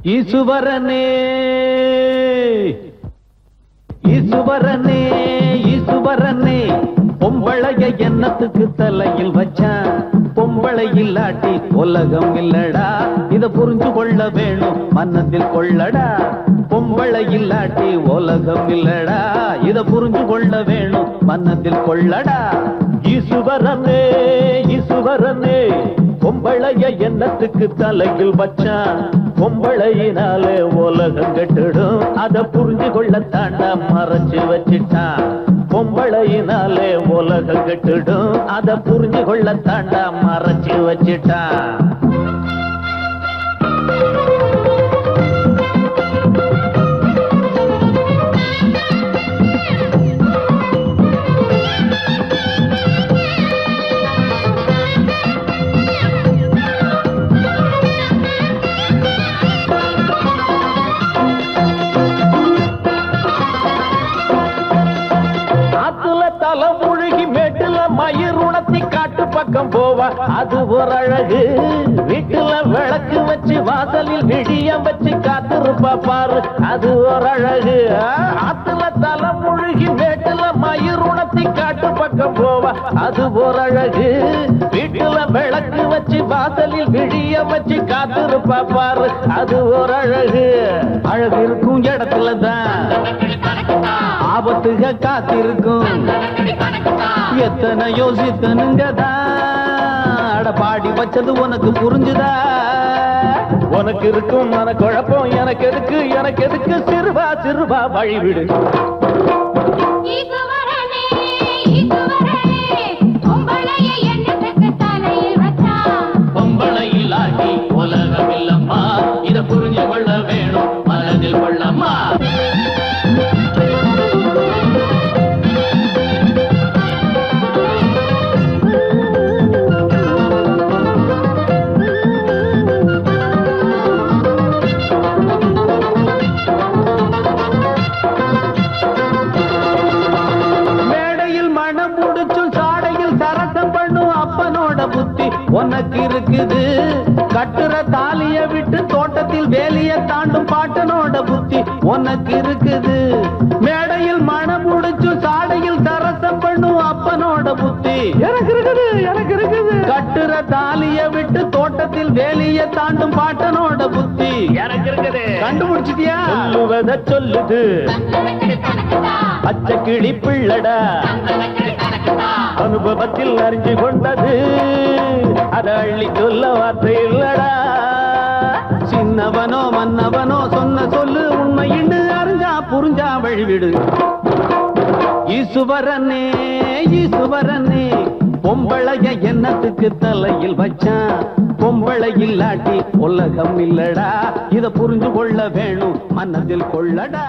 ஈசுவரனே ஈசுவரனே ஈசுவரனே பொம்பளைய எண்ணத்துக்கு தலையில் வச்சான் பொம்பளை இல்லாட்டி உலகம் இல்லடா இத புரிஞ்சு கொள்ள வேணும் மனதில் கொள்ளடா பொம்பளை இல்லாட்டி உலகம் இல்லடா இத புரிஞ்சு கொள்ள வேணும் மனதில் கொள்ளடா ஈசுவரனே ஈசுவரனே பொம்பளைய எண்ணத்துக்கு தலையில் வச்சான் பொம்பளையினாலே உலகம் கெட்டுடும் அத புரிஞ்சு கொள்ள தாண்டா மறைச்சு வச்சிட்டான் பொம்பளையினாலே உலகம் கெட்டுடும் அத புரிஞ்சு கொள்ள தாண்டா மறைச்சு வச்சிட்டான் பக்கம் போவா அது ஒரு அழகு வீட்டுல விளக்கு வச்சு வாசலில் விடியம் வச்சு காத்திருப்பா பாரு அது ஒரு அழகு ஆத்துல தலை முழுகி மேட்டுல மயிர் உணர்த்தி காட்டு பக்கம் போவா அது ஒரு அழகு வீட்டுல விளக்கு வச்சு வாசலில் விடியம் வச்சு காத்திருப்பா பாரு அது ஒரு அழகு அழகு இருக்கும் இடத்துலதான் ஆபத்துக காத்திருக்கும் எத்தனை யோசித்தனுங்கதான் அட பாடி வச்சது உனக்கு புரிஞ்சுதா உனக்கு இருக்கும் மன குழப்பம் எனக்கு எதுக்கு சிறுவா சிறுவா வழிவிடு பொம்பளை இல்லாட்டி உலகம் இல்லம்மா இத புரிஞ்சு கொள்ள வேணும் மனதில் கொள்ளம்மா உனக்கு இருக்குது கட்டுற தாலிய விட்டு தோட்டத்தில் வேலிய தாண்டும் பாட்டனோட புத்தி உனக்கு இருக்குது மேடையில் மனம் முடிச்சு சாடையில் தரசம் பண்ணும் அப்பனோட புத்தி எனக்கு இருக்குது கட்டுற தாலிய விட்டு தோட்டத்தில் வேலிய தாண்டும் பாட்டனோட புத்தி எனக்கு இருக்குது கண்டுபிடிச்சிட்டியா சொல்லுவத சொல்லுது பச்சை கிளி பிள்ளடா அனுபவத்தில் அறிஞ்சு கொண்டது அத அள்ளி சொல்ல வார்த்தை இல்லடா சின்னவனோ மன்னவனோ சொன்ன சொல்லு உண்மையின்னு அறிஞ்சா புரிஞ்சா வழிவிடு ஈசுவரனே ஈசுவரனே பொம்பளைய எண்ணத்துக்கு தலையில் வச்சான் பொம்பளை இல்லாட்டி உலகம் இல்லடா இத புரிஞ்சு கொள்ள வேணும் மனதில் கொள்ளடா